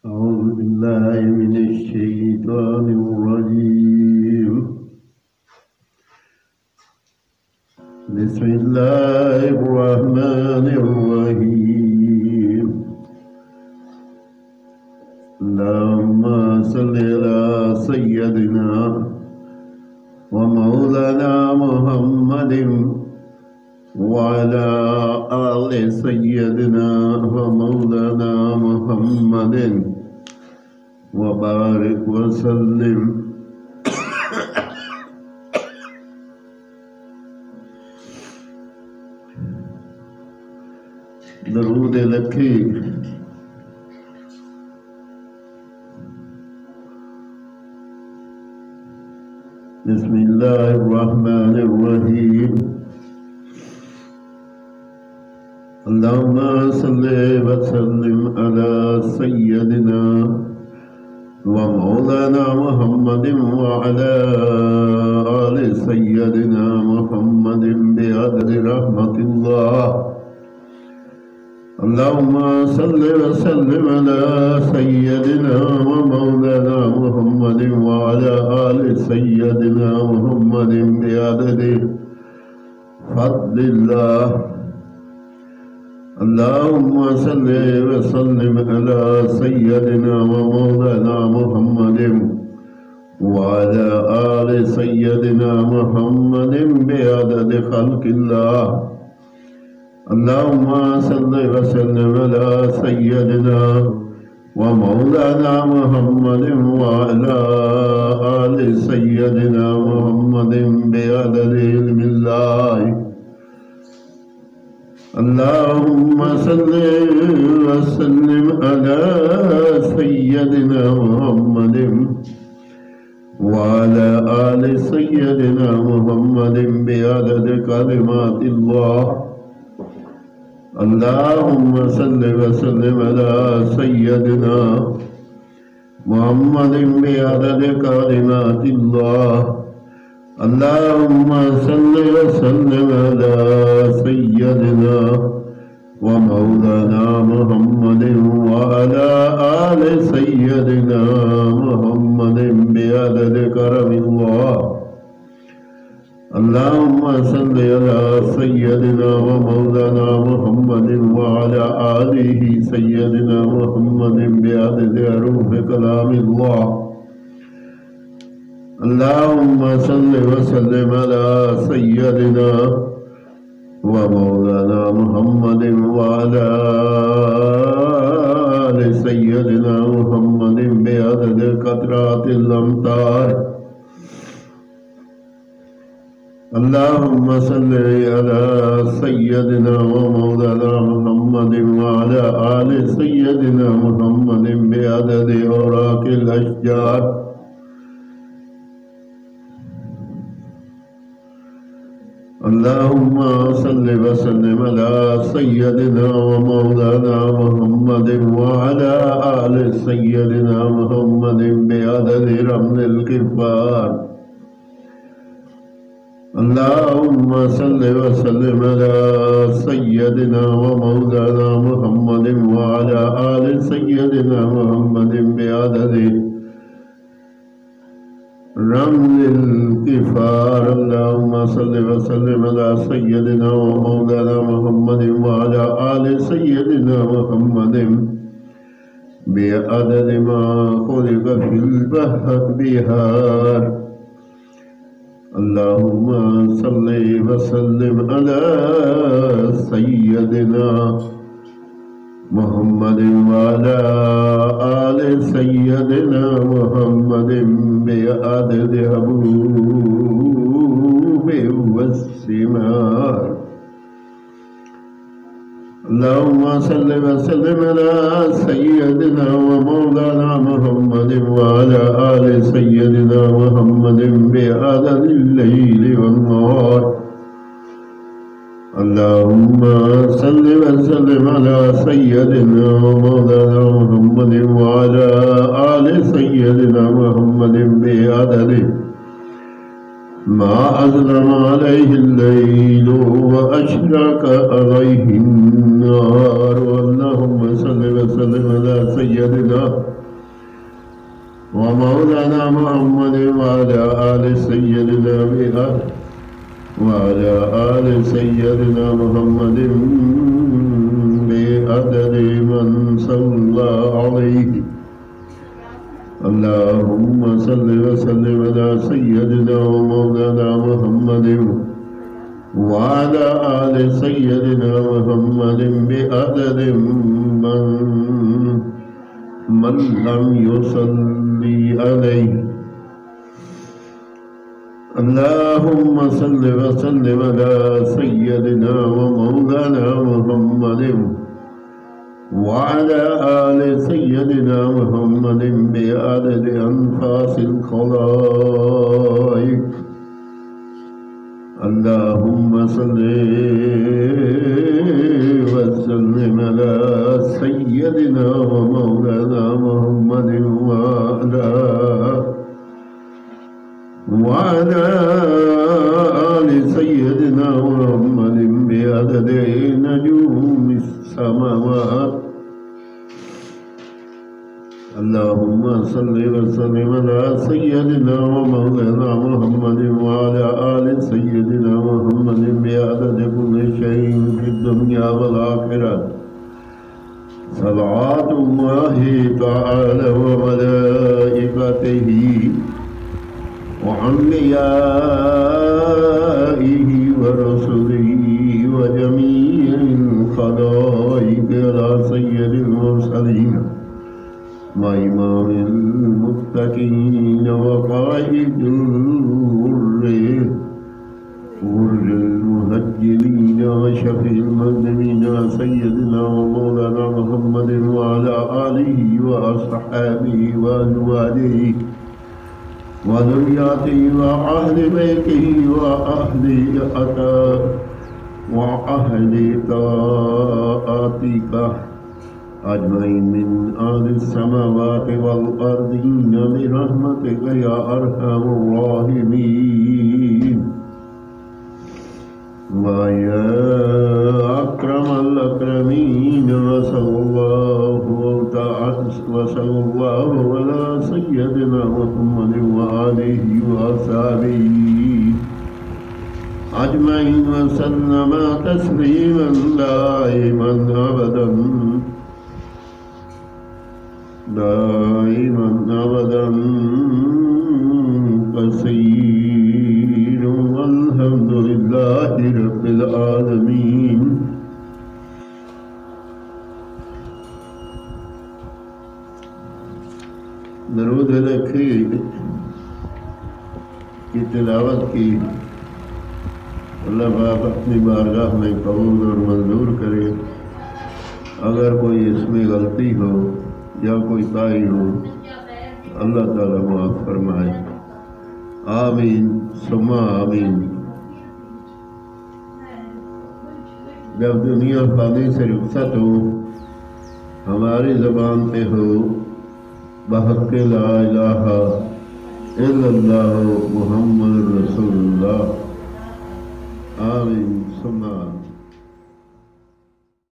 أعوذ بالله من الشيطان الرجيم. بسم الله الرحمن الرحيم. اللهم صل على سيدنا ومولانا محمد وعلى آل سيدنا ومولانا محمد وبارك وسلم. درود لکی بسم الله الرحمن الرحيم. اللهم صل وسلم على سيدنا ومولانا محمد وعلى آل سيدنا محمد بعدد رحمة الله. اللهم صل وسلم على سيدنا ومولانا محمد وعلى آل سيدنا محمد بعدد فضل الله. اللهم صل وسلم على سيدنا ومولانا محمد وعلى آل سيدنا محمد بعدد خلق الله. اللهم صل وسلم على سيدنا ومولانا محمد وعلى آل سيدنا محمد بعدد علم الله. اللهم صل وسلم على سيدنا محمد وعلى آل سيدنا محمد بعدد كلمات الله. اللهم صل وسلم على سيدنا محمد بعدد كلمات الله. اللهم صل وسلم على سيدنا ومولانا محمد وعلى آل سيدنا محمد بعدد كرم الله. اللهم صل على سيدنا ومولانا محمد وعلى آله سيدنا محمد بعدد حروف كلام الله. اللهم صل وسلم على سيدنا ومولانا محمد وعلى آل سيدنا محمد بعدد قطرات الأمطار. اللهم صل على سيدنا ومولانا محمد وعلى آل سيدنا محمد بعدد أوراق الأشجار. اللهم صل وسلم على سيدنا ومولانا محمد وعلى آل سيدنا محمد بعدد رمل الكفار. اللهم صل وسلم على سيدنا ومولانا محمد وعلى آل سيدنا محمد بعدد رمل الكفار. اللهم صل وسلم على سيدنا ومولانا محمد وعلى آل سيدنا محمد بعدد ما خلق في البحار. اللهم صل وسلم على سيدنا محمد وعلى آل سيدنا محمد بعدد حبوب والثمار. اللهم صل وسلم على سيدنا ومولانا محمد وعلى آل سيدنا محمد بعدد الليل والنهار. اللهم صل وسلم على سيدنا ومولانا محمد وعلى آل سيدنا محمد بعدد ما أظلم عليه الليل وأشرق عليه النار اللهم صل وسلم على سيدنا ومولانا محمد وعلى آل سيدنا وعلى آل سيدنا محمد بعدد من صلى عليه اللهم صل وسلم على سيدنا ومولانا محمد وعلى آل سيدنا محمد بعدد من لم يصلي عليه اللهم صل وسلم على سيدنا ومولانا محمد وعلى آل سيدنا محمد بعدد أنفاس الخلائق اللهم صل وسلم على سيدنا ومولانا محمد وعلى آل سيدنا محمد بعدد نجوم السماوات اللهم صل وسلم على سيدنا ومولانا محمد وعلى آل سيدنا محمد بعدد كل شيء في الدنيا والآخرة صلوات الله تعالى وملائكته وأنبيائه ورسله وجميع الخلائق على سيد المرسلين وإمام المتقين وقائد الغر المهجرين وشفيع المذنبين سيدنا ومولانا محمد وعلى آله وأصحابه وأزواجه وذرياته وأهل بيته وأهل طاعتك أجمعين من أهل السماوات والأرضين برحمتك يا أرحم الراحمين ويا أكرم الأكرمين وصلى الله على سيدنا محمد وآله وأصحابه أجمعين وسلم تسليما دائما أبدا كثير والحمد لله رب العالمين दरूद रखी की तिलावत की अल्लाह पाक अपनी बारगाह में कबूल और मंजूर करे। अगर कोई इसमें गलती हो या कोई ताई हो अल्लाह ताला माफ़ फरमाए। आमीन सुम्मा आमीन। जब दुनिया फानी से रुखसत हो हमारी ज़बान पे हो बहक़ ला इलाहा इल्लल्लाह मुहम्मद रसूलुल्लाह। आमीन सुम्मा आमीन।